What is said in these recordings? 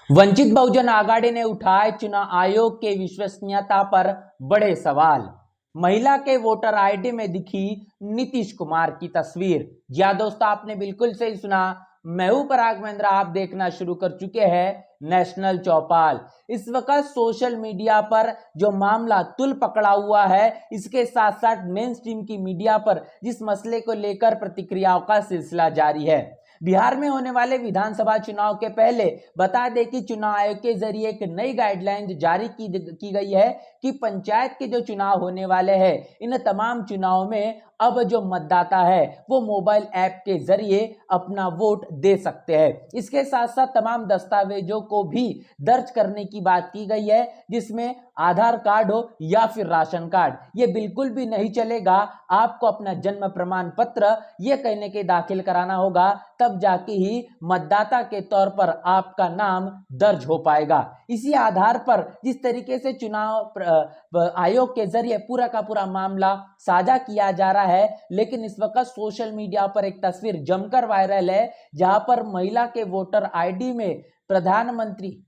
वंचित बहुजन आघाड़ी ने उठाए चुनाव आयोग के विश्वसनीयता पर बड़े सवाल। महिला के वोटर आईडी में दिखी नीतीश कुमार की तस्वीर। जी हाँ दोस्तों, आपने बिल्कुल सही सुना। मैं हूं पराग महेंद्र, आप देखना शुरू कर चुके हैं नेशनल चौपाल। इस वक्त सोशल मीडिया पर जो मामला तुल पकड़ा हुआ है, इसके साथ साथ मेन स्ट्रीम की मीडिया पर जिस मसले को लेकर प्रतिक्रियाओं का सिलसिला जारी है। बिहार में होने वाले विधानसभा चुनाव के पहले बता दें कि चुनाव आयोग के जरिए एक नई गाइडलाइन जारी की गई है कि पंचायत के जो चुनाव होने वाले हैं, इन तमाम चुनावों में अब जो मतदाता है वो मोबाइल ऐप के जरिए अपना वोट दे सकते हैं। इसके साथ साथ तमाम दस्तावेजों को भी दर्ज करने की बात की गई है, जिसमें आधार कार्ड हो या फिर राशन कार्ड, ये बिल्कुल भी नहीं चलेगा। आपको अपना जन्म प्रमाण पत्र ये कहने के दाखिल कराना होगा, तब जाके ही मतदाता के तौर पर आपका नाम दर्ज हो पाएगा। इसी आधार पर जिस तरीके से चुनाव आयोग के जरिए पूरा का पूरा मामला साझा किया जा रहा है, लेकिन इस वक्त सोशल मीडिया पर एक तस्वीर जमकर वायरल है, जहां पर महिला के वोटर आईडी में प्रधानमंत्री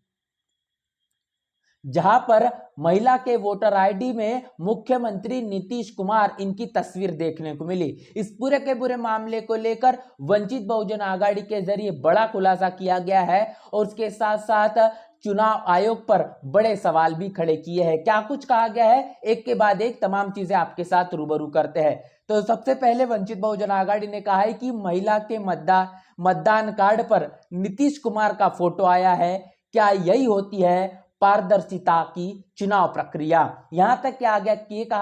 जहां पर महिला के वोटर आईडी में मुख्यमंत्री नीतीश कुमार इनकी तस्वीर देखने को मिली। इस पूरे के पूरे मामले को लेकर वंचित बहुजन आघाड़ी के जरिए बड़ा खुलासा किया गया है और उसके साथ साथ चुनाव आयोग पर बड़े सवाल भी खड़े किए हैं। क्या कुछ कहा गया है, एक के बाद एक तमाम चीजें आपके साथ रूबरू करते हैं। तो सबसे पहले वंचित बहुजन आघाड़ी ने कहा है कि महिला के मतदान कार्ड पर नीतीश कुमार का फोटो आया है। क्या यही होती है पारदर्शिता की चुनाव प्रक्रिया? यहां तक कहा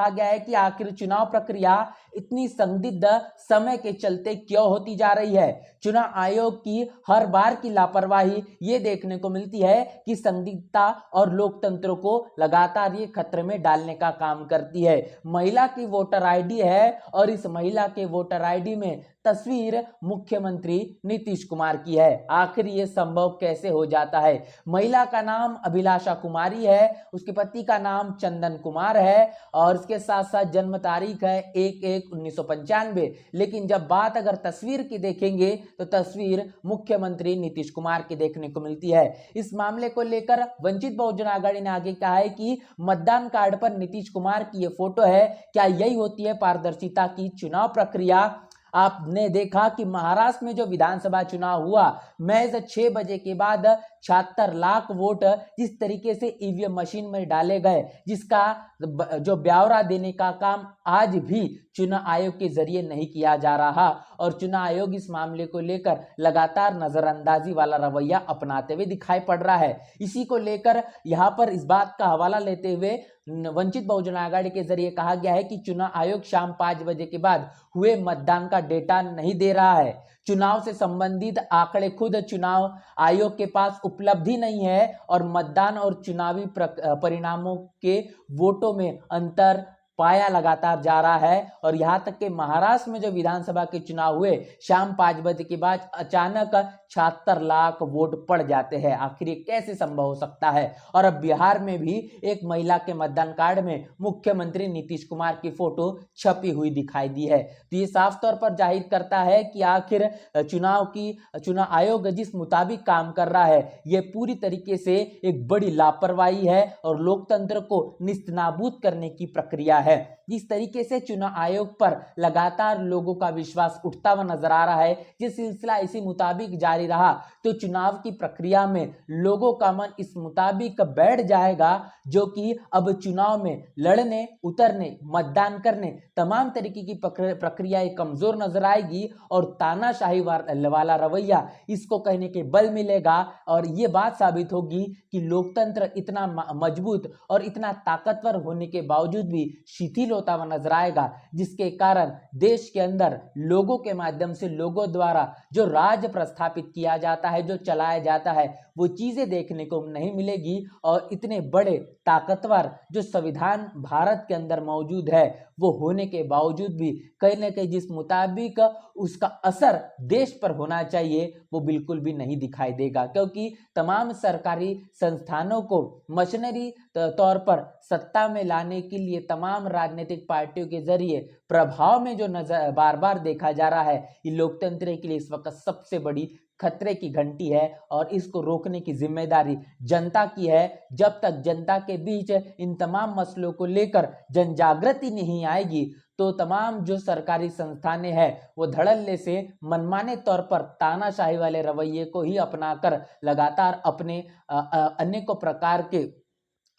गया है कि आखिर चुनाव प्रक्रिया इतनी संदिग्ध समय के चलते क्यों होती जा रही है। चुनाव आयोग की हर बार की लापरवाही ये देखने को मिलती है कि संदिग्धता और लोकतंत्र को लगातार ये खतरे में डालने का काम करती है। महिला की वोटर आईडी है और इस महिला के वोटर आईडी में तस्वीर मुख्यमंत्री नीतीश कुमार की है। आखिर ये संभव कैसे हो जाता है? महिला का नाम अभिलाषा कुमारी है, उसके पति का नाम चंदन कुमार है और इसके साथ साथ जन्म तारीख है 1/1/1995। लेकिन जब बात अगर तस्वीर की देखेंगे तो तस्वीर मुख्यमंत्री नीतीश कुमार की देखने को मिलती है। इस मामले को लेकर वंचित बहुजन आघाड़ी ने आगे कहा है कि मतदान कार्ड पर नीतीश कुमार की ये फोटो है। क्या यही होती है पारदर्शिता की चुनाव प्रक्रिया? आपने देखा कि महाराष्ट्र में जो विधानसभा चुनाव हुआ, महज 6 बजे के बाद 76 लाख वोट जिस तरीके से ईवीएम मशीन में डाले गए, जिसका जो ब्यौरा देने का काम आज भी चुनाव आयोग के जरिए नहीं किया जा रहा और चुनाव आयोग इस मामले को लेकर लगातार नजरअंदाजी वाला रवैया अपनाते हुए दिखाई पड़ रहा है। इसी को लेकर यहां पर इस बात का हवाला लेते हुए वंचित बहुजन आघाड़ी के जरिए कहा गया है कि चुनाव आयोग शाम 5 बजे के बाद हुए मतदान का डेटा नहीं दे रहा है। चुनाव से संबंधित आंकड़े खुद चुनाव आयोग के पास उपलब्धि नहीं है और मतदान और चुनावी परिणामों के वोटों में अंतर पाया लगातार जा रहा है। और यहां तक कि महाराष्ट्र में जो विधानसभा के चुनाव हुए, शाम 5 बजे के बाद अचानक 76 लाख वोट पड़ जाते हैं। आखिर ये कैसे संभव हो सकता है? और अब बिहार में भी एक महिला के मतदान कार्ड में मुख्यमंत्री नीतीश कुमार की फोटो छपी हुई दिखाई दी है। तो ये साफ तौर पर जाहिर करता है कि आखिर चुनाव आयोग जिस मुताबिक काम कर रहा है, ये पूरी तरीके से एक बड़ी लापरवाही है और लोकतंत्र को निस्तनाबूद करने की प्रक्रिया है। जिस तरीके से चुनाव आयोग पर लगातार लोगों का विश्वास उठता हुआ नजर आ रहा है, ये सिलसिला इसी मुताबिक जारी रहा तो चुनाव की प्रक्रिया में लोगों का मन इस मुताबिक बैठ जाएगा, जो कि अब चुनाव में लड़ने, उतरने, मतदान करने तमाम तरीके की प्रक्रिया कमजोर नजर आएगी और तानाशाही वाला रवैया इसको कहने के बल मिलेगा। और ये बात साबित होगी कि लोकतंत्र इतना मजबूत और इतना ताकतवर होने के बावजूद भी शिथिल होता हुआ नजर आएगा, जिसके कारण देश के अंदर लोगों के माध्यम से, लोगों द्वारा जो राज प्रस्थापित किया जाता है, जो चलाया जाता है, वो चीजें देखने को नहीं मिलेगी। और इतने बड़े ताकतवर जो संविधान भारत के अंदर मौजूद है, वो होने के बावजूद भी कहीं ना कहीं जिस मुताबिक उसका असर देश पर होना चाहिए, वो बिल्कुल भी नहीं दिखाई देगा। क्योंकि तमाम सरकारी संस्थानों को मशीनरी तौर पर सत्ता में लाने के लिए तमाम राजनीतिक पार्टियों के जरिए प्रभाव में जो नजर बार बार देखा जा रहा है, ये लोकतंत्र के लिए इस वक्त सबसे बड़ी खतरे की घंटी है और इसको रोकने की जिम्मेदारी जनता की है। जब तक जनता के बीच इन तमाम मसलों को लेकर जन जागृति नहीं आएगी तो तमाम जो सरकारी संस्थानें हैं वो धड़ल्ले से मनमाने तौर पर तानाशाही वाले रवैये को ही अपनाकर लगातार अपने अनेकों प्रकार के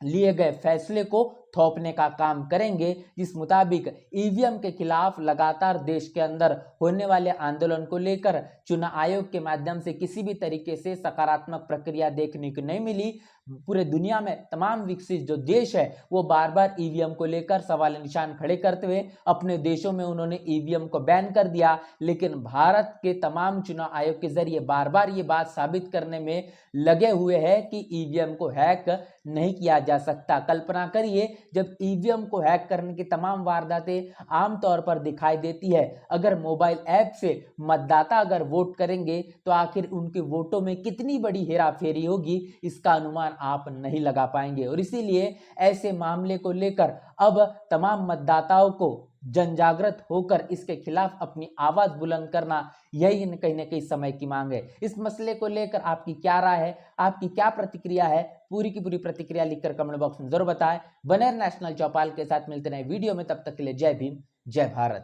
लिए गए फैसले को थोपने का काम करेंगे, जिस मुताबिक ईवीएम के खिलाफ लगातार देश के अंदर होने वाले आंदोलन को लेकर चुनाव आयोग के माध्यम से किसी भी तरीके से सकारात्मक प्रक्रिया देखने को नहीं मिली। पूरे दुनिया में तमाम विकसित जो देश है वो बार बार ईवीएम को लेकर सवाल निशान खड़े करते हुए अपने देशों में उन्होंने ईवीएम को बैन कर दिया, लेकिन भारत के तमाम चुनाव आयोग के जरिए बार बार ये बात साबित करने में लगे हुए हैं कि ईवीएम को हैक नहीं किया जा सकता। कल्पना करिए जब ईवीएम को हैक करने की तमाम वारदातें आमतौर पर दिखाई देती है, अगर मोबाइल ऐप से मतदाता अगर वोट करेंगे तो आखिर उनके वोटों में कितनी बड़ी हेराफेरी होगी इसका अनुमान आप नहीं लगा पाएंगे। और इसीलिए ऐसे मामले को लेकर अब तमाम मतदाताओं को जनजागृत होकर इसके खिलाफ अपनी आवाज बुलंद करना यही कहीं ना कहीं समय की मांग है। इस मसले को लेकर आपकी क्या राय है, आपकी क्या प्रतिक्रिया है, पूरी की पूरी प्रतिक्रिया लिखकर कमेंट बॉक्स में जरूर बताएं। बने नेशनल चौपाल के साथ मिलते हैं वीडियो में, तब तक के लिए जय भीम जय भारत।